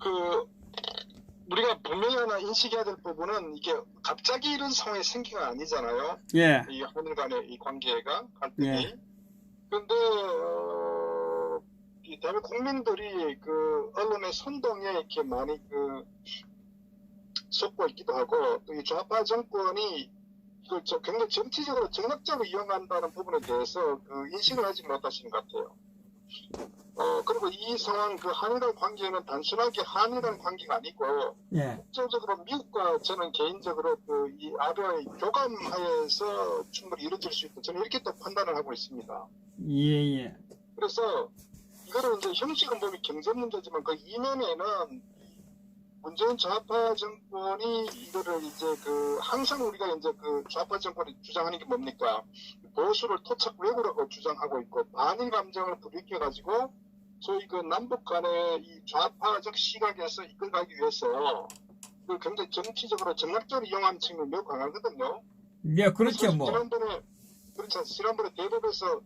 그 우리가 분명히 하나 인식해야 될 부분은 이게 갑자기 이런 상황이 생긴 건 아니잖아요. 예, 이 한일 간의 이 관계가 갈등이. 예. 근데 이 대한민국 국민들이 그 언론의 선동에 이렇게 많이 속고 있기도 하고 또 이 좌파 정권이 이걸 굉장히 정치적으로 정략적으로 이용한다는 부분에 대해서 인식을 하지 못하시는 것 같아요. 그리고 이 상황 한일 간 관계는 단순하게 한일 간 관계가 아니고 예. 국제적으로 미국과 저는 개인적으로 이 아베의 교감하에서 충분히 이루어질 수 있다. 저는 이렇게 또 판단을 하고 있습니다. 예, 예. 그래서 이거를 이제 형식은 보면 경제 문제지만 그 이면에는 문재인 좌파 정권이 이거를 이제 항상 우리가 이제 좌파 정권이 주장하는 게 뭡니까? 보수를 토착 왜구라고 주장하고 있고 반일 감정을 불일으켜 가지고 소위 남북 간의 이 좌파적 시각에서 이끌어가기 위해서 굉장히 정치적으로 정략적으로 이용하는 측면이 매우 강하거든요. 예, 그렇죠, 뭐. 지난번에 대법에서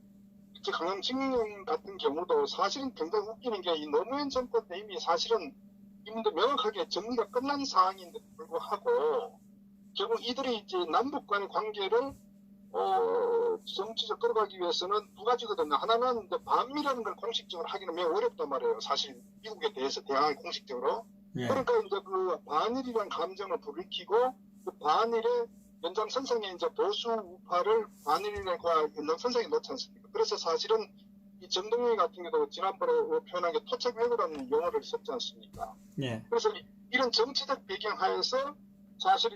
강형징용 같은 경우도 사실은 굉장히 웃기는 게 이 노무현 정권 때 이미 사실은 이분도 명확하게 정리가 끝난 상황인데 불구하고 결국 이들이 이제 남북 간의 관계를 정치적 끌어가기 위해서는 두 가지거든요. 하나는 이제 반미라는 걸 공식적으로 하기는 매우 어렵단 말이에요. 사실 미국에 대해서 대항을 공식적으로. 예. 그러니까 이제 반일이라는 감정을 불일으키고 반일의 연장선상에 이제 보수 우파를 반일이라는 연장선상에 놓지 않습니까? 그래서 사실은 이 정동영 같은 경우도 지난번에 표현한 게 토착외교라는 용어를 썼지 않습니까? 예. 그래서 이런 정치적 배경 하에서 사실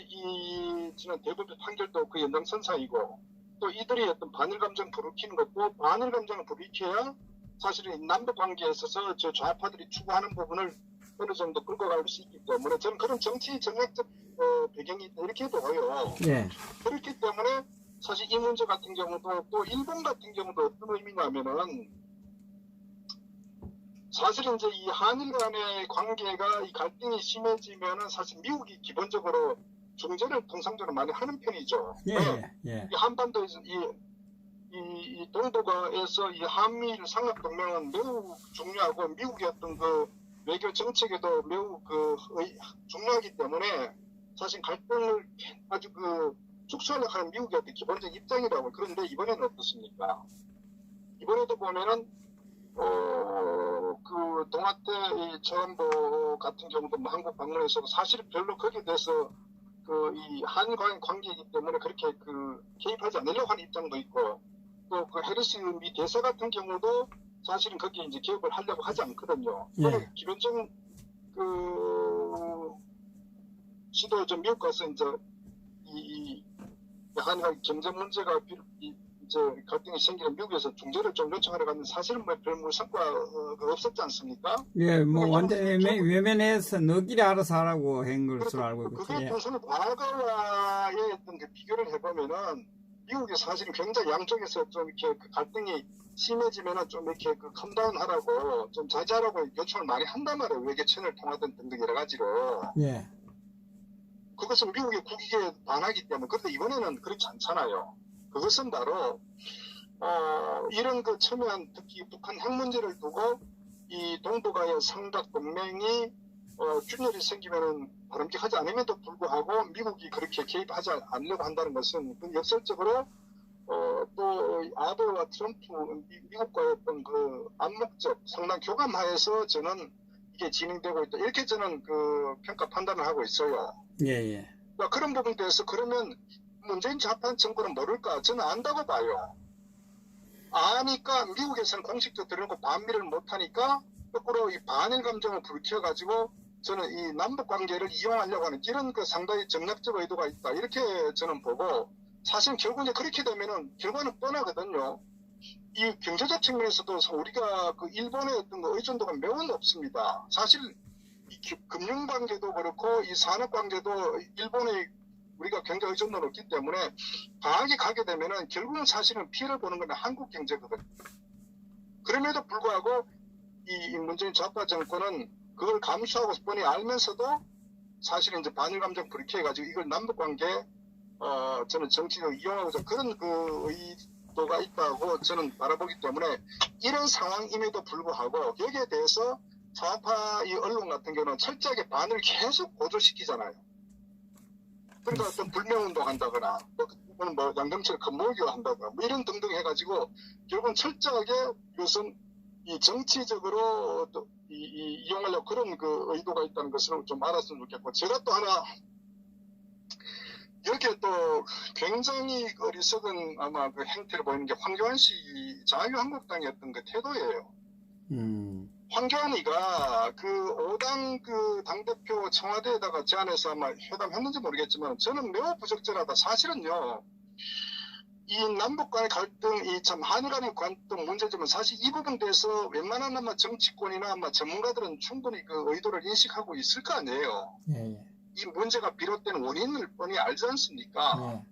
지난 대법의 판결도 그 연장선상이고 또 이들이 어떤 반일 감정 불일으키는 것도 반일 감정을 불일으켜야 사실은 남북 관계에 있어서 저 좌파들이 추구하는 부분을 어느 정도 끌고 갈 수 있기 때문에 저는 그런 정치 정략적 배경이 있다 이렇게 보여요. 예. 그렇기 때문에 사실 이 문제 같은 경우도 또 일본 같은 경우도 어떤 의미냐면은 사실은 이제 이 한일 간의 관계가 이 갈등이 심해지면은 사실 미국이 기본적으로 중재를 통상적으로 많이 하는 편이죠. 예. 예. 이 한반도에서 이 동북아에서 이 한미일 삼각 동맹은 매우 중요하고 미국의 어떤 외교 정책에도 매우 중요하기 때문에 사실 갈등을 아주 축소하려고 하는 미국의 어떤 기본적 입장이라고. 그런데 이번에는 어떻습니까? 이번에도 보면은 동아태 이 처음보 같은 경우도 한국 방문해서 사실 별로 거기에 대해서 이 한일 관계이기 때문에 그렇게 개입하지 않으려고 하는 입장도 있고 또 해리스 미 대사 같은 경우도 사실은 거기에 이제 개입을 하려고 하지 않거든요. 예. 기본적인 시도 좀 미국 가서 이제 이 한일 경제 문제가 이제 갈등이 생기는 미국에서 중재를 좀 요청하러 갔는데 사실은 별 성과가 없었지 않습니까? 예, 뭐, 완전 외면해서 너끼리 알아서 하라고 한 것으로 알고 있거든요. 그게 평소에 과거와의 어떤 비교를 해보면은 미국이 사실은 굉장히 양쪽에서 좀 이렇게 갈등이 심해지면은 좀 이렇게 컴다운 하라고 좀 자제하라고 요청을 많이 한단 말이에요. 외교청을 통하든 등등 여러 가지로. 예. 그것은 미국의 국익에 반하기 때문에. 그런데 이번에는 그렇지 않잖아요. 그것은 바로 이런 첨예한 특히 북한 핵 문제를 두고 이 동북아의 삼각 동맹이 균열이 생기면은 바람직하지 않음에도 불구하고 미국이 그렇게 개입하지 않으려고 한다는 것은 역설적으로 또 아베와 트럼프 미국과의 어떤 암묵적 상당 교감하에서 저는 이게 진행되고 있다 이렇게 저는 평가 판단을 하고 있어요. 예. 그러니까 그런 부분에 대해서 그러면 문재인 좌파 정권은 모를까? 저는 안다고 봐요. 아니까 미국에서는 공식적으로 들여놓고 반미를 못하니까 거꾸로 이 반일 감정을 불켜가지고 저는 이 남북 관계를 이용하려고 하는 이런 상당히 정략적 의도가 있다. 이렇게 저는 보고 사실 결국에 그렇게 되면은 결과는 뻔하거든요. 이 경제적 측면에서도 우리가 일본의 어떤 의존도가 매우 높습니다. 사실 이 금융 관계도 그렇고 이 산업 관계도 일본의 우리가 굉장히 의존도가 높기 때문에 강하게 가게 되면은 결국은 사실은 피해를 보는 건 한국 경제거든요. 그럼에도 불구하고 이 문재인 좌파 정권은 그걸 감수하고 뻔히 알면서도 사실은 이제 반일 감정 불쾌해가지고 이걸 남북 관계 저는 정치적으로 이용하고자 그런 의도가 있다고 저는 바라보기 때문에 이런 상황임에도 불구하고 여기에 대해서 좌파 이 언론 같은 경우는 철저하게 반을 계속 고조시키잖아요. 그러니까 어떤 불매운동 한다거나, 또는 뭐 양정철 건모기を한다거나, 뭐 이런 등등 해가지고, 결국은 철저하게 이것은 이 정치적으로 또 이용하려고 그런 그 의도가 있다는 것을 좀 알았으면 좋겠고, 제가 또 하나, 여기에 또 굉장히 어리석은 아마 그 행태를 보이는 게 황교안 씨 자유한국당의 어떤 그 태도예요. 황교안이가 그 5당 그 당대표 청와대에다가 제안해서 아마 회담했는지 모르겠지만 저는 매우 부적절하다. 사실은요, 이 남북 간의 갈등, 이 참 한일 간의 갈등 문제점은 사실 이 부분에 대해서 웬만한 아마 정치권이나 아마 전문가들은 충분히 그 의도를 인식하고 있을 거 아니에요. 예, 예. 이 문제가 비롯된 원인을 뻔히 알지 않습니까? 예.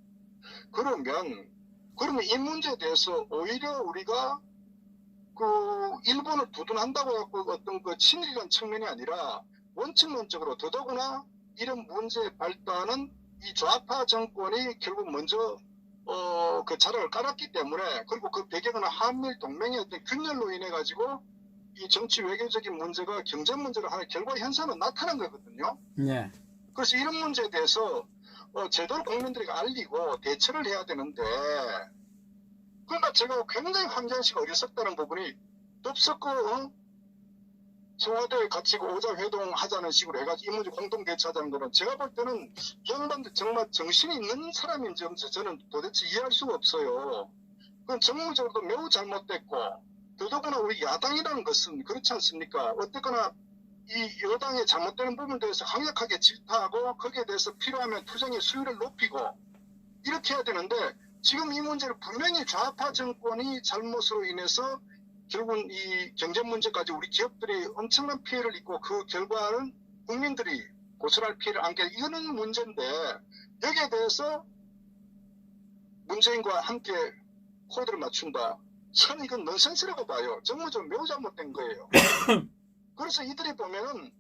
그러면 이 문제에 대해서 오히려 우리가 그 일본을 두둔한다고 해서 어떤 그 친일이라는 측면이 아니라 원칙론적으로 더더구나 이런 문제의 발단은 이 좌파 정권이 결국 먼저 그 자락을 깔았기 때문에, 그리고 그 배경은 한미일 동맹의 어떤 균열로 인해 가지고 이 정치 외교적인 문제가 경제 문제로 하는 결과 현상은 나타난 거거든요. 예. 그래서 이런 문제에 대해서 제대로 국민들에게 알리고 대처를 해야 되는데, 그러니까 제가 굉장히 황교안 씨가 어리석다는 부분이 덥석고 청와대에 같이 오자회동 하자는 식으로 해가지고 이 문제 공동 대처하자는 거는 제가 볼 때는 이 양반들 정말 정신이 있는 사람인지 없는지 저는 도대체 이해할 수가 없어요. 그건 정무적으로도 매우 잘못됐고, 더더구나 우리 야당이라는 것은 그렇지 않습니까? 어쨌거나 이 여당의 잘못되는 부분에 대해서 강력하게 질타하고 거기에 대해서 필요하면 투쟁의 수위를 높이고 이렇게 해야 되는데, 지금 이 문제를 분명히 좌파 정권이 잘못으로 인해서 결국은 이 경제 문제까지 우리 기업들이 엄청난 피해를 입고 그 결과는 국민들이 고스란히 피해를 안게, 이거는 문제인데 여기에 대해서 문재인과 함께 코드를 맞춘다. 저는 이건 넌센스라고 봐요. 정무적으로 매우 잘못된 거예요. 그래서 이들이 보면은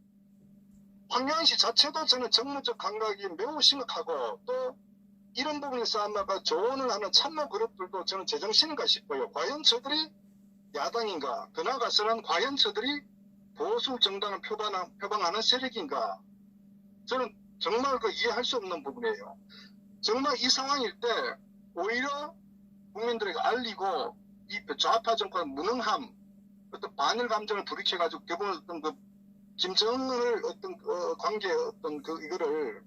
황교안 씨 자체도 저는 정무적 감각이 매우 심각하고, 또 이런 부분에서 아마가 조언을 하는 참모 그룹들도 저는 제정신인가 싶어요. 과연 저들이 야당인가? 그나가서는 과연 저들이 보수 정당을 표방하는 세력인가? 저는 정말 그 이해할 수 없는 부분이에요. 정말 이 상황일 때 오히려 국민들에게 알리고 이 좌파 정권의 무능함, 어떤 반일 감정을 불이켜가지고 결국은 어떤 그 김정은을 어떤 관계 어떤 그 이거를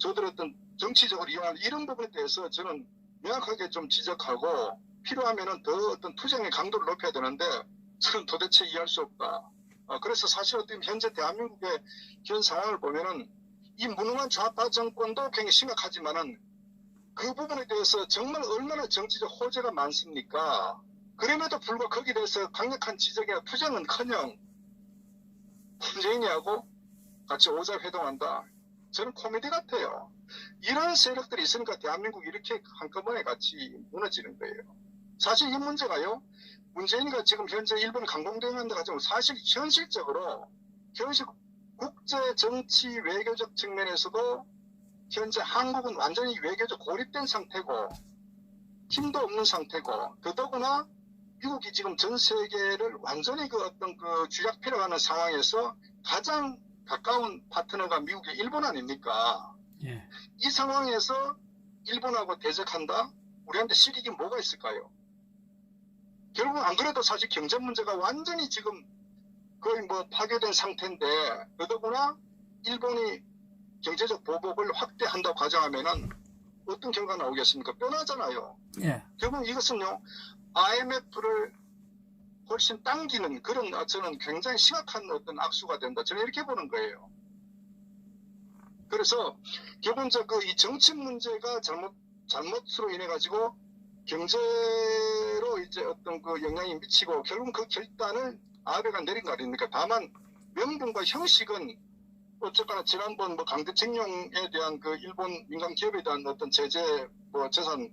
저들의 어떤 정치적으로 이용하는 이런 부분에 대해서 저는 명확하게 좀 지적하고, 필요하면은 더 어떤 투쟁의 강도를 높여야 되는데 저는 도대체 이해할 수 없다. 그래서 사실 어떤 현재 대한민국의 현 상황을 보면은 이 무능한 좌파 정권도 굉장히 심각하지만은 그 부분에 대해서 정말 얼마나 정치적 호재가 많습니까? 그럼에도 불구하고 거기에 대해서 강력한 지적이나 투쟁은커녕 문재인이하고 같이 오자회동한다. 저는 코미디 같아요. 이런 세력들이 있으니까 대한민국이 이렇게 한꺼번에 같이 무너지는 거예요. 사실 이 문제가요, 문재인이가 지금 현재 일본 강공대응한다 가지고 사실 현실적으로 국제 정치 외교적 측면에서도 현재 한국은 완전히 외교적 고립된 상태고 힘도 없는 상태고, 더더구나 미국이 지금 전 세계를 완전히 그 어떤 그 쥐잡히려 하는 상황에서 가장 가까운 파트너가 미국의 일본 아닙니까? 예. 이 상황에서 일본하고 대적한다? 우리한테 실익이 뭐가 있을까요? 결국 안 그래도 사실 경제 문제가 완전히 지금 거의 뭐 파괴된 상태인데, 더더구나 일본이 경제적 보복을 확대한다고 가정하면은 어떤 결과가 나오겠습니까? 뻔하잖아요. 예. 결국 이것은요, IMF를 훨씬 당기는 그런 저는 굉장히 심각한 어떤 악수가 된다. 저는 이렇게 보는 거예요. 그래서 결국은 이 정치 문제가 잘못으로 인해 가지고 경제로 이제 어떤 그 영향이 미치고 결국은 그 결단을 아베가 내린 거 아닙니까? 다만 명분과 형식은 어쨌거나 지난번 뭐 강제징용에 대한 그 일본 민간 기업에 대한 어떤 제재 뭐 재산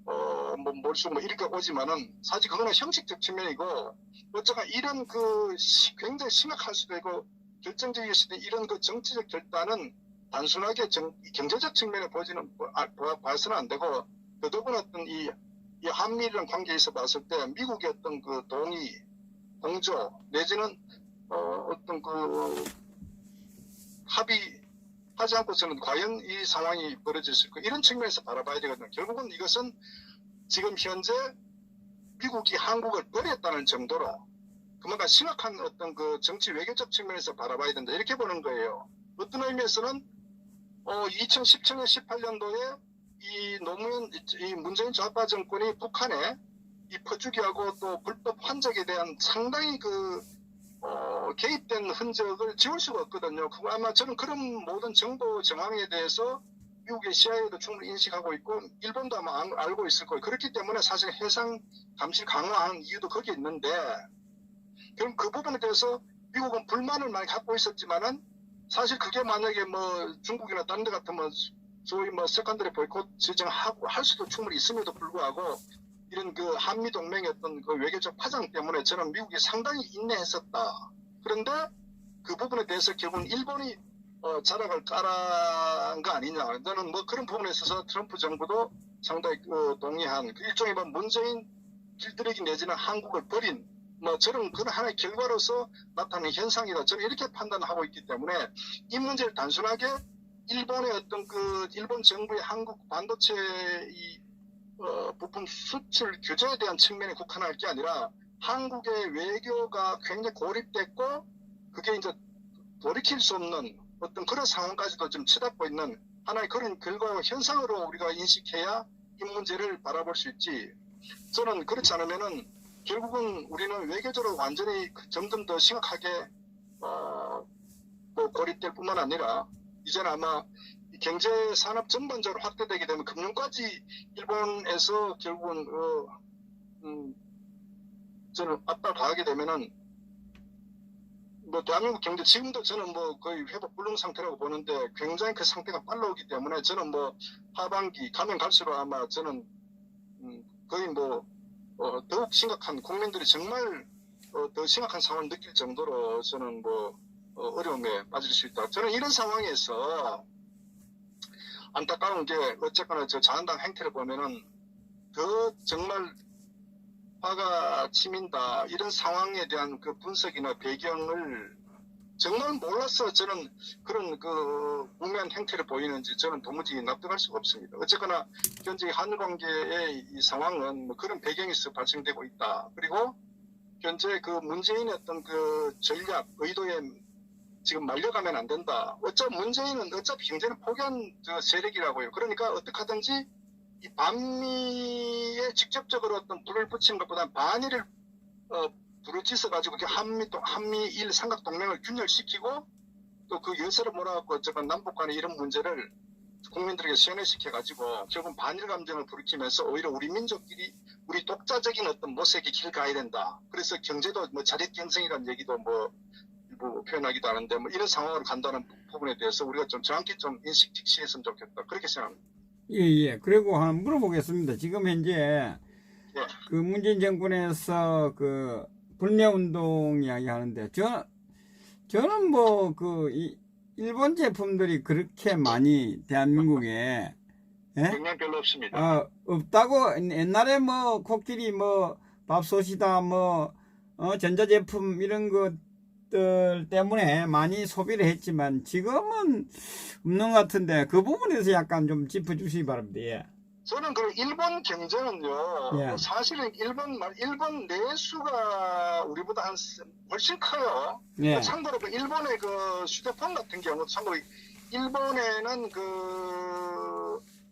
뭐 몰수 뭐 이렇게 오지만은 사실 그거는 형식적 측면이고, 어쨌거나 이런 그 굉장히 심각할 수도 있고 결정적일 수도 있는 이런 그 정치적 결단은 단순하게 경제적 측면에 봐서는 안 되고, 더더구나 어떤 이 한미일이라는 관계에서 봤을 때 미국의 어떤 그 동의, 공조 내지는 어떤 그 합의하지 않고서는 과연 이 상황이 벌어질 수 있고 이런 측면에서 바라봐야 되거든요. 결국은 이것은 지금 현재 미국이 한국을 버렸다는 정도로 그만큼 심각한 어떤 그 정치 외교적 측면에서 바라봐야 된다 이렇게 보는 거예요. 어떤 의미에서는 2017년 18년도에 이 문재인 좌파 정권이 북한에 이 퍼주기하고 또 불법 환적에 대한 상당히 개입된 흔적을 지울 수가 없거든요. 그거 아마 저는 그런 모든 정보 정황에 대해서 미국의 CIA도 충분히 인식하고 있고 일본도 아마 알고 있을 거예요. 그렇기 때문에 사실 해상 감시를 강화한 이유도 거기에 있는데 그럼 그 부분에 대해서 미국은 불만을 많이 갖고 있었지만은 사실 그게 만약에 뭐 중국이나 다른 데 같으면 소위 뭐 세컨더리 보이콧 지정하고 할 수도 충분히 있음에도 불구하고 이런 그 한미 동맹의 어떤 그 외교적 파장 때문에 저는 미국이 상당히 인내했었다. 그런데 그 부분에 대해서 결국은 일본이 자락을 깔아한 거 아니냐. 저는 뭐 그런 부분에 있어서 트럼프 정부도 상당히 동의한 일종의 뭐 문재인 길들이기 내지는 한국을 버린 뭐 저런 그런 하나의 결과로서 나타나는 현상이다. 저는 이렇게 판단하고 있기 때문에 이 문제를 단순하게 일본의 어떤 그 일본 정부의 한국 반도체 부품 수출 규제에 대한 측면에 국한할 게 아니라 한국의 외교가 굉장히 고립됐고 그게 이제 돌이킬 수 없는 어떤 그런 상황까지도 좀 치닫고 있는 하나의 그런 결과와 현상으로 우리가 인식해야 이 문제를 바라볼 수 있지. 저는 그렇지 않으면은 결국은 우리는 외교적으로 완전히 점점 더 심각하게 뭐 고립될 뿐만 아니라 이제는 아마 경제 산업 전반적으로 확대되게 되면 금융까지 일본에서 결국은 저는 압박을 가하게 되면은 뭐 대한민국 경제 지금도 저는 뭐 거의 회복 불능 상태라고 보는데 굉장히 그 상태가 빨라 오기 때문에 저는 뭐 하반기 가면 갈수록 아마 저는 거의 뭐 더욱 심각한 국민들이 정말 더 심각한 상황을 느낄 정도로 저는 뭐 어려움에 빠질 수 있다. 저는 이런 상황에서 안타까운 게 어쨌거나 저 자한당 행태를 보면은 더 정말 화가 치민다 이런 상황에 대한 그 분석이나 배경을 정말 몰라서 저는 그런 그 우매한 행태를 보이는지 저는 도무지 납득할 수가 없습니다. 어쨌거나 현재 한일 관계의 이 상황은 뭐 그런 배경에서 발생되고 있다. 그리고 현재 그 문재인의 어떤 그 전략 의도에 지금 말려가면 안 된다. 문재인은 어차피 경제는 포기한 세력이라고요. 그러니까 어떻게 하든지 이 반미에 직접적으로 어떤 불을 붙인 것보다 반미를 부르짖어 가지고 한미일 삼각동맹을 균열시키고 또 그 열쇠를 몰아갖고 어쨌든 남북 간의 이런 문제를 국민들에게 세뇌시켜 가지고 결국 반일 감정을 불이키면서 오히려 우리 민족끼리 우리 독자적인 어떤 모색의 길을 가야 된다. 그래서 경제도 뭐 자력 경쟁이라는 얘기도 뭐 표현하기도 하는데 뭐 이런 상황으로 간다는 부분에 대해서 우리가 좀 정확히 좀 인식 직시했으면 좋겠다. 그렇게 생각합니다. 예. 그리고 하나 물어보겠습니다. 지금 현재 예. 그 문재인 정권에서 그 불매운동 이야기 하는데 저는 뭐 일본 제품들이 그렇게 많이 대한민국에 영향 별로 없습니다. 없다고 옛날에 뭐 코끼리 뭐 밥솥이다 뭐 전자제품 이런 것들 때문에 많이 소비를 했지만 지금은 없는 것 같은데 그 부분에서 약간 좀 짚어주시기 바랍니다. 예. 저는 그 일본 경제는요, 예. 사실은 일본 내수가 우리보다 훨씬 커요. 예. 참고로 그 일본의 그 휴대폰 같은 경우, 참고로 일본에는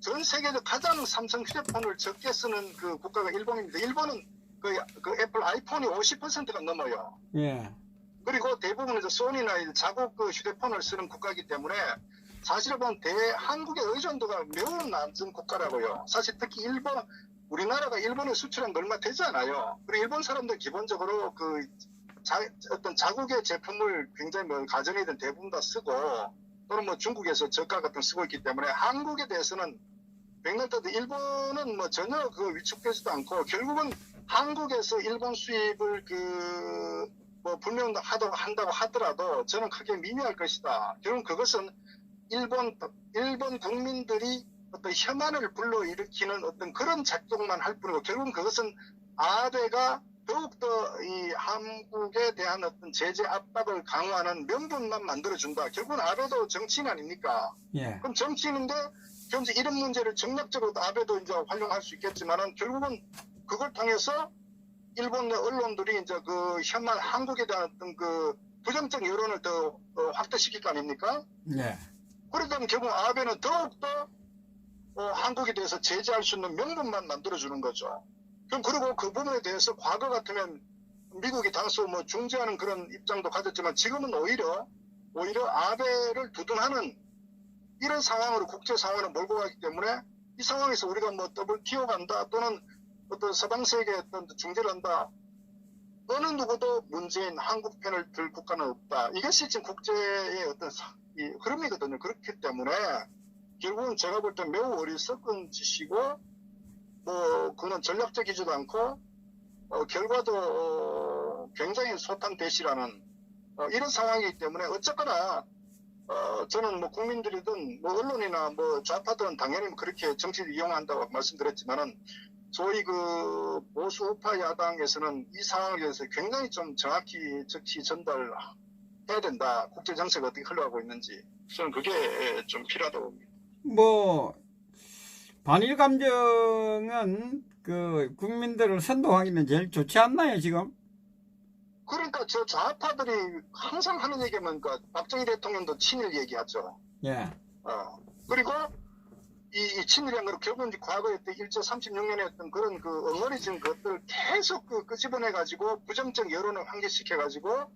전 세계에서 가장 삼성 휴대폰을 적게 쓰는 그 국가가 일본입니다. 일본은 그 애플 아이폰이 50%가 넘어요. 예. 그리고 대부분 소니나 자국 그 휴대폰을 쓰는 국가이기 때문에 사실은 보면 한국의 의존도가 매우 낮은 국가라고요. 사실 특히 우리나라가 일본에 수출한 거 얼마 되지 않아요. 그리고 일본 사람들 기본적으로 어떤 자국의 제품을 굉장히 뭐 가전이든 대부분 다 쓰고 또는 뭐 중국에서 저가 같은 거 쓰고 있기 때문에 한국에 대해서는 백날 따도 일본은 뭐 전혀 위축되지도 않고 결국은 한국에서 일본 수입을 뭐 불매운동 한다고 하더라도 저는 크게 미미할 것이다. 결국 그것은 일본 국민들이 어떤 혐한을 불러일으키는 어떤 그런 작동만 할 뿐이고 결국은 그것은 아베가 더욱더 이 한국에 대한 어떤 제재 압박을 강화하는 명분만 만들어준다. 결국은 아베도 정치인 아닙니까? 예. 그럼 정치인인데 현재 이런 문제를 정략적으로 아베도 이제 활용할 수 있겠지만은 결국은 그걸 통해서 일본 내 언론들이 이제 그 현만 한국에 대한 어떤 그 부정적 여론을 더 확대시킬 거 아닙니까? 예. 그러다 결국 아베는 더욱더 한국에 대해서 제재할 수 있는 명분만 만들어주는 거죠. 그리고 그 부분에 대해서 과거 같으면 미국이 당소 뭐 중재하는 그런 입장도 가졌지만 지금은 오히려 아베를 두둔하는 이런 상황으로 국제 상황을 몰고 가기 때문에 이 상황에서 우리가 뭐 더블 키워간다 또는 어떤 서방 세계에 어떤 중재를 한다. 어느 누구도 문재인 한국 편을 들 국가는 없다. 이것이 지금 국제의 어떤 이 흐름이거든요. 그렇기 때문에 결국은 제가 볼 때 매우 어리석은 짓이고 뭐 그는 전략적이지도 않고 결과도 굉장히 소탕대시라는 이런 상황이기 때문에 어쨌거나 저는 뭐 국민들이든 뭐 언론이나 뭐 좌파들은 당연히 그렇게 정치를 이용한다고 말씀드렸지만은 소위 그 보수 우파 야당에서는 이 상황에 대해서 굉장히 좀 정확히 전달해야 된다. 국제 정세가 어떻게 흘러가고 있는지 저는 그게 좀 필요하다고 봅니다. 뭐 반일 감정은 그 국민들을 선동하기는 제일 좋지 않나요 지금? 그러니까 저 좌파들이 항상 하는 얘기면 그 박정희 대통령도 친일 얘기하죠. 예. 그리고 이 친일이란 건 결국은 이제 과거에 일제 36년에 했던 그런 그 엉터리진 것들을 계속 끄집어내가지고 부정적 여론을 환기시켜가지고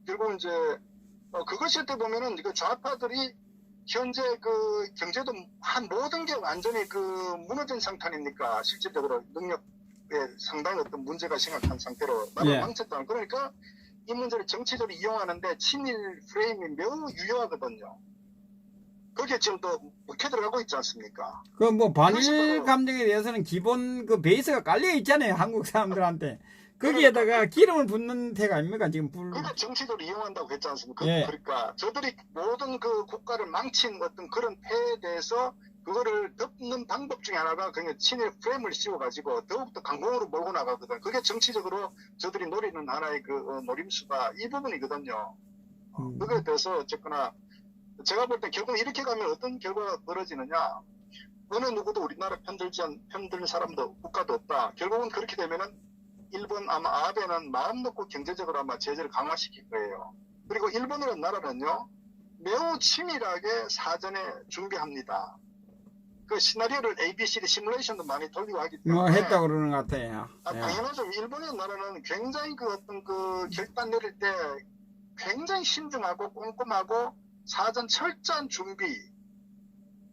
결국 이제 그것일 때 보면은 그 좌파들이 현재 그 경제도 한 모든 게 완전히 그 무너진 상태 아닙니까? 실질적으로 능력에 상당히 어떤 문제가 심각한 상태로 나라를 망쳤다. 그러니까 이 문제를 정치적으로 이용하는데 친일 프레임이 매우 유효하거든요. 거기에 지금 또 먹혀 들어가고 있지 않습니까? 그 뭐 반일 감정에 대해서는 기본 그 베이스가 깔려 있잖아요 한국 사람들한테. 거기에다가 기름을 붓는 태가 아닙니까 지금 그러니까 정치적으로 이용한다고 했지 않습니까? 예. 그러니까 저들이 모든 그 국가를 망친 어떤 그런 폐에 대해서 그거를 덮는 방법 중에 하나가 그냥 친일 프레임을 씌워가지고 더욱더 강공으로 몰고 나가거든. 그게 정치적으로 저들이 노리는 하나의 그 노림수가 이 부분이거든요. 그거에 대해서 어쨌거나 제가 볼 때 결국 이렇게 가면 어떤 결과가 벌어지느냐. 어느 누구도 우리나라 편들 사람도 국가도 없다. 결국은 그렇게 되면은 일본 아마 아베는 마음 놓고 경제적으로 아마 제재를 강화시킬 거예요. 그리고 일본이라는 나라는요. 매우 치밀하게 사전에 준비합니다. 그 시나리오를 ABCD 시뮬레이션도 많이 돌리고 하기 때문에 뭐 했다고 그러는 것 같아요. 당연하죠. 일본이라는 나라는 굉장히 그 어떤 그 결단 내릴 때 굉장히 신중하고 꼼꼼하고 사전 철저한 준비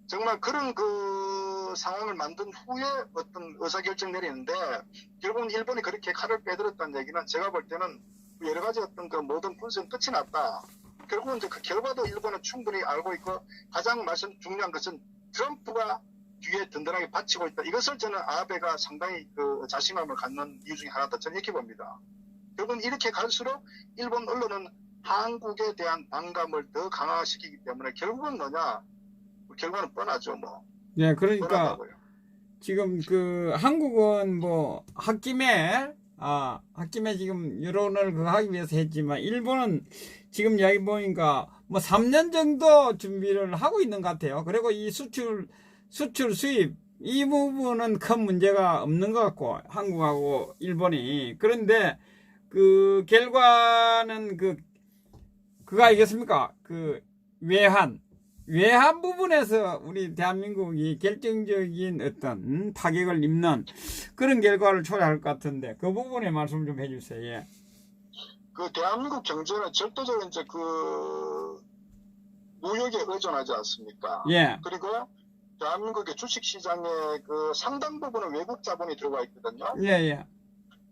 정말 그런 그 상황을 만든 후에 어떤 의사결정 내리는데 결국은 일본이 그렇게 칼을 빼들었다는 얘기는 제가 볼 때는 여러 가지 어떤 그 모든 분석은 끝이 났다. 결국은 이제 그 결과도 일본은 충분히 알고 있고 가장 중요한 것은 트럼프가 뒤에 든든하게 받치고 있다. 이것을 저는 아베가 상당히 그 자신감을 갖는 이유 중에 하나다. 저는 이렇게 봅니다. 결국은 이렇게 갈수록 일본 언론은 한국에 대한 반감을 더 강화시키기 때문에 결국은 뭐냐? 결과는 뻔하죠, 뭐. 예, 그러니까 뻔하다고요. 지금 그 한국은 뭐 학김에 지금 여론을 그 하기 위해서 했지만 일본은 지금 이야기 보니까 뭐 3년 정도 준비를 하고 있는 것 같아요. 그리고 이 수출 수입 이 부분은 큰 문제가 없는 것 같고 한국하고 일본이 그런데 그 결과는 그거 아니겠습니까? 그 외환 부분에서 우리 대한민국이 결정적인 어떤 타격을 입는 그런 결과를 초래할 것 같은데 그 부분에 말씀 좀 해주세요. 예. 그 대한민국 경제는 절대적으로 이제 그 무역에 의존하지 않습니까? 예. 그리고 대한민국의 주식시장에 그 상당 부분은 외국 자본이 들어가 있거든요. 예.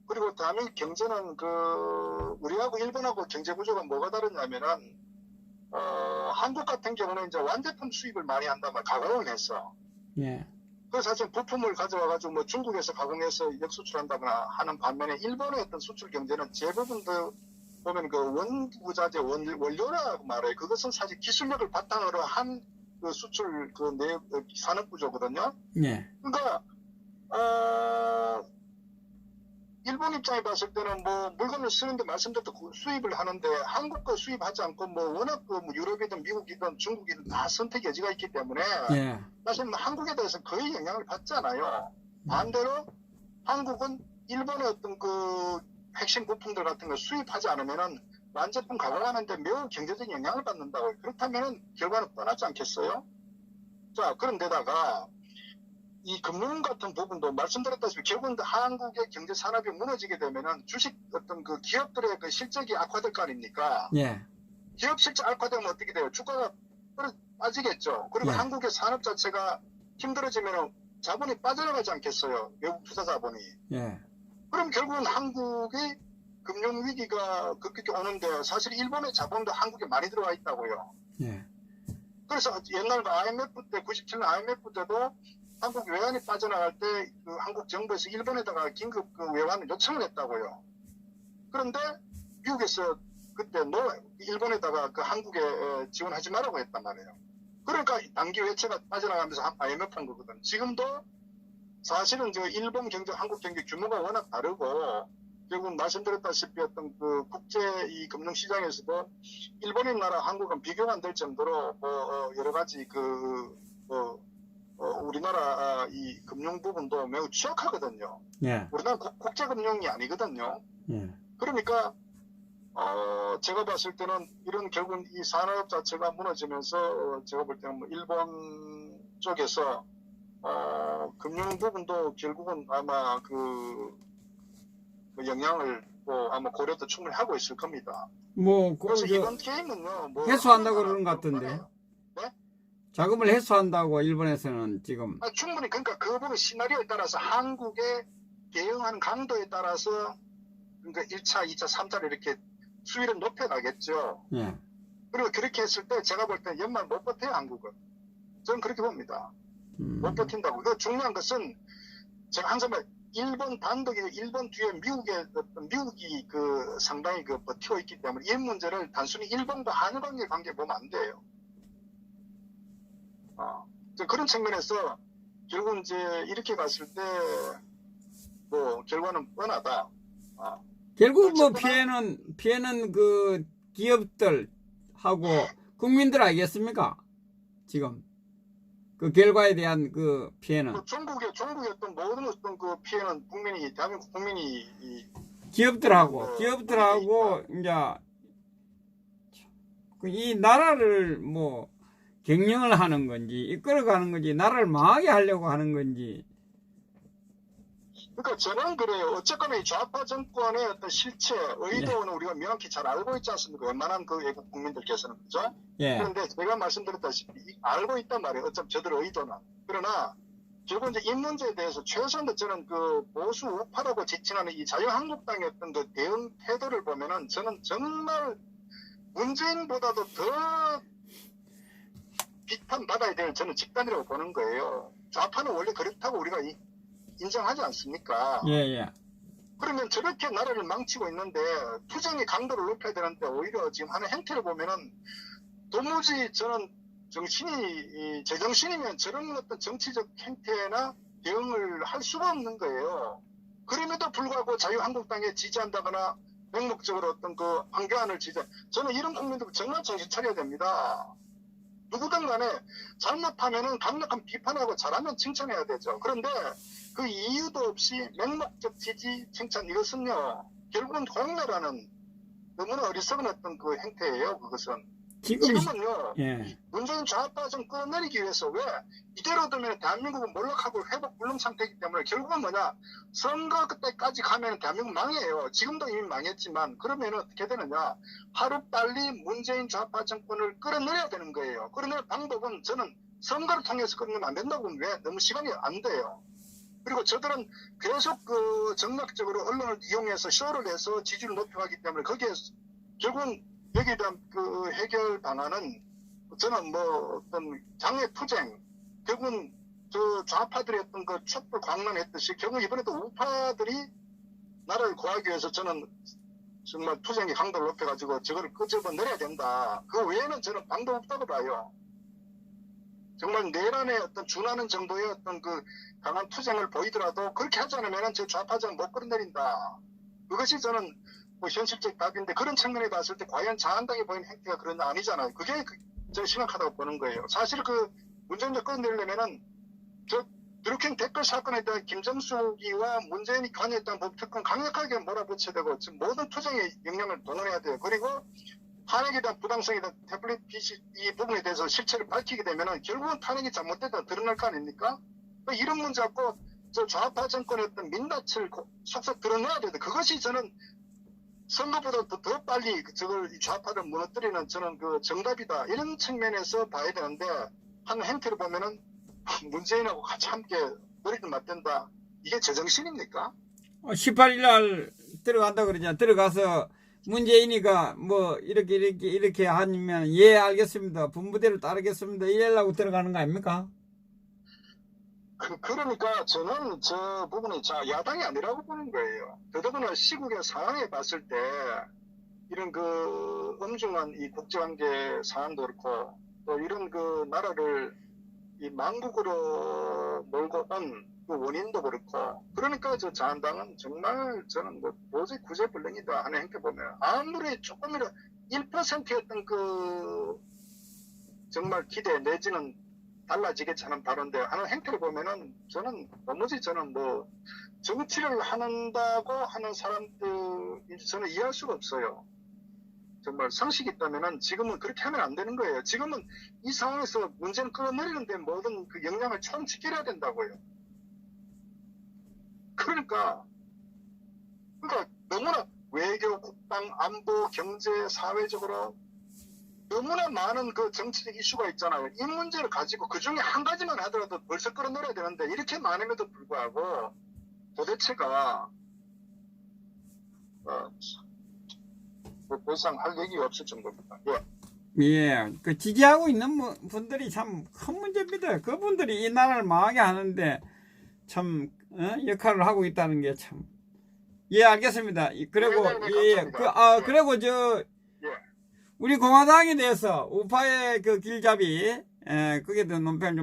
그리고 대한민국 경제는 그 우리하고 일본하고 경제 구조가 뭐가 다르냐면은 한국 같은 경우는 이제 완제품 수입을 많이 한다면 가공을 해서. 예. 그래서 사실 부품을 가져와가지고 뭐 중국에서 가공해서 역수출한다거나 하는 반면에 일본의 어떤 수출 경제는 대부분도 보면 그 원부자재 원료라고 말해요. 그것은 사실 기술력을 바탕으로 한 그 수출 산업 구조거든요. 예. 그러니까 일본 입장에 봤을 때는 뭐 물건을 쓰는데 말씀드렸던 수입을 하는데 한국 거 수입하지 않고 뭐 워낙 그 뭐 유럽이든 미국이든 중국이든 다 선택 여지가 있기 때문에 예. 사실 뭐 한국에 대해서 거의 영향을 받지 않아요. 반대로 한국은 일본의 어떤 그 핵심 부품들 같은 거 수입하지 않으면은 완제품 가공하는데 매우 경제적인 영향을 받는다고요. 그렇다면은 결과는 뻔하지 않겠어요? 자, 그런데다가 이 금융 같은 부분도 말씀드렸다시피 결국은 한국의 경제 산업이 무너지게 되면은 주식 어떤 그 기업들의 그 실적이 악화될 거 아닙니까? 예. 기업 실적 악화되면 어떻게 돼요? 주가가 빠지겠죠. 그리고 예. 한국의 산업 자체가 힘들어지면 자본이 빠져나가지 않겠어요. 외국 투자 자본이. 예. 그럼 결국은 한국의 금융 위기가 급격히 오는데 사실 일본의 자본도 한국에 많이 들어와 있다고요. 예. 그래서 옛날 IMF 때 97년 IMF 때도 한국 외환이 빠져나갈 때 그 한국 정부에서 일본에다가 긴급 그 외환을 요청을 했다고요. 그런데 미국에서 그때 일본에다가 그 한국에 지원하지 말라고 했단 말이에요. 그러니까 단기 외채가 빠져나가면서 IMF 한 거거든. 지금도 사실은 저 일본 경제, 한국 경제 규모가 워낙 다르고 결국 말씀드렸다시피 어떤 그 국제 이 금융 시장에서도 일본인 나라 한국은 비교가 안 될 정도로 뭐 여러 가지 우리나라 이 금융 부분도 매우 취약하거든요. 예. 우리나라 국제 금융이 아니거든요. 예. 그러니까 제가 봤을 때는 이런 결국 이 산업 자체가 무너지면서 제가 볼 때는 뭐 일본 쪽에서 금융 부분도 결국은 아마 그 영향을 아마 고려도 충분히 하고 있을 겁니다. 뭐 그래서 그 이번 게임은요, 뭐 해소한다고 그러는 것 같던데. 네? 자금을 해소한다고 일본에서는 지금. 충분히 그러니까 그 부분 시나리오에 따라서 한국의 대응하는 강도에 따라서 그러니까 1차, 2차, 3차를 이렇게 수위를 높여가겠죠. 예. 그리고 그렇게 했을 때 제가 볼 때 연말 못 버텨요, 한국은. 저는 그렇게 봅니다. 못 버틴다고. 그 중요한 것은 제가 항상 말 일본 단독이 일본 뒤에 미국이 그 상당히 그 버티고 있기 때문에 이 문제를 단순히 일본과 한일 관계 보면 안 돼요. 그런 측면에서 결국 이제 이렇게 갔을 때 뭐 결과는 뻔하다. 결국 뭐 피해는 그 기업들하고 국민들 아니겠습니까? 지금 그 결과에 대한 그 피해는 중국의 어떤 모든 어떤 그 피해는 대한민국 국민이 기업들하고 이제 이 나라를 뭐 경영을 하는 건지 이끌어가는 건지 나라를 망하게 하려고 하는 건지. 그러니까 저는 그래요. 어쨌거나 이 좌파 정권의 어떤 실체, 의도는 우리가 명확히 잘 알고 있지 않습니까? 웬만한 그 외국 국민들께서는, 그죠? 예. 그런데 제가 말씀드렸다시피 알고 있단 말이에요. 어차피 저들의 의도는. 그러나 결국 이제 이 문제에 대해서 최소한 저는 그 보수 우파라고 지칭하는 이 자유한국당의 어떤 그 대응 태도를 보면은 저는 정말 문재인보다도 더 비판받아야 될 저는 집단이라고 보는 거예요. 좌파는 원래 그렇다고 우리가 인정하지 않습니까? 예. 그러면 저렇게 나라를 망치고 있는데 투쟁의 강도를 높여야 되는데 오히려 지금 하는 행태를 보면은 도무지 저는 제정신이면 저런 어떤 정치적 행태나 대응을 할 수가 없는 거예요. 그럼에도 불구하고 자유한국당에 지지한다거나 맹목적으로 어떤 그 황교안을 저는 이런 국민들 정말 정신 차려야 됩니다. 누구든 간에 잘못하면은 강력한 비판하고 잘하면 칭찬해야 되죠. 그런데 그 이유도 없이 맹목적 지지, 칭찬 이것은요 결국은 공멸하는 너무나 어리석은 어떤 그 행태예요. 그것은 지금은요 예. 문재인 좌파 좀 끌어내리기 위해서 왜 이대로 두면 대한민국은 몰락하고 회복 불능 상태이기 때문에 결국은 뭐냐 선거 그때까지 가면 대한민국 망해요. 지금도 이미 망했지만 그러면 어떻게 되느냐 하루빨리 문재인 좌파 정권을 끌어내려야 되는 거예요. 끌어낼 방법은 저는 선거를 통해서 끌어내면 안 된다고 보면 왜 너무 시간이 안 돼요. 그리고 저들은 계속 그 정략적으로 언론을 이용해서 쇼를 해서 지지를 높여가기 때문에 거기에 결국은 여기에 대한 그 해결 방안은 저는 뭐 어떤 장애 투쟁 결국은 저 좌파들이 어떤 그 촛불 광란했듯이 결국 이번에도 우파들이 나라를 구하기 위해서 저는 정말 투쟁의 강도를 높여가지고 저거를 끄집어내려야 된다. 그 외에는 저는 방법 없다고 봐요. 정말 내란에 어떤 준하는 정도의 어떤 그 강한 투쟁을 보이더라도 그렇게 하지 않으면 저 좌파전 못 끌어내린다. 그것이 저는 뭐 현실적 답인데 그런 측면에 봤을 때 과연 자한당이 보이는 행태가 그런 거 아니잖아요. 그게 저 심각하다고 보는 거예요. 사실 그 문재인을 끌어내려면은 저 드루킹 댓글 사건에 대한 김정숙이와 문재인이 관여했다는 법특권 강력하게 몰아붙여야 되고 지금 모든 투쟁의 역량을 동원해야 돼요. 그리고 탄핵에 대한 부당성에 대한 태블릿 이 부분에 대해서 실체를 밝히게 되면은 결국은 탄핵이 잘못됐다 드러날 거 아닙니까? 이런 문제 갖고 저 좌파 정권의 어떤 민낯을 속속 드러내야 돼요. 그것이 저는 선거보다 더 빨리 저걸 좌파를 무너뜨리는 저는 그 정답이다. 이런 측면에서 봐야 되는데 한 행태를 보면은 문재인하고 같이 함께 머리를 맞댄다. 이게 제정신입니까? 18일 날 들어간다 그러잖아. 들어가서 문재인이가 뭐 이렇게 하면 예 알겠습니다. 분부대로 따르겠습니다. 이래려고 들어가는 거 아닙니까? 그러니까 저는 저 부분이 야당이 아니라고 보는 거예요. 더더구나 시국의 상황에 봤을 때 이런 그 엄중한 이 국제관계 상황도 그렇고 또 이런 그 나라를 이 망국으로 몰고 온 그 원인도 그렇고 그러니까 저 자한당은 정말 저는 뭐 도저히 구제불능이다 하는 행태 보면 아무리 조금이라도 1%였던 그 정말 기대 내지는 달라지겠지 하는 발언데 하는 행태를 보면은 저는 도무지 저는 뭐 정치를 한다고 하는 사람들 저는 이해할 수가 없어요. 정말 상식이 있다면은 지금은 그렇게 하면 안 되는 거예요. 지금은 이 상황에서 문제는 끌어내리는데 모든 그 역량을 총집결해야 된다고요. 그러니까 너무나 외교, 국방, 안보, 경제, 사회적으로 너무나 많은 그 정치적 이슈가 있잖아요. 이 문제를 가지고 그 중에 한 가지만 하더라도 벌써 끌어내려야 되는데 이렇게 많음에도 불구하고 도대체가 더 이상 할 얘기가 없을 정도입니다. 예. 예, 그 지지하고 있는 분들이 참 큰 문제입니다. 그분들이 이 나라를 망하게 하는데 참 역할을 하고 있다는 게 참. 예, 알겠습니다. 그리고 네, 그리고 우리 공화당에 대해서 우파의 그 길잡이 그게 더 논평 좀.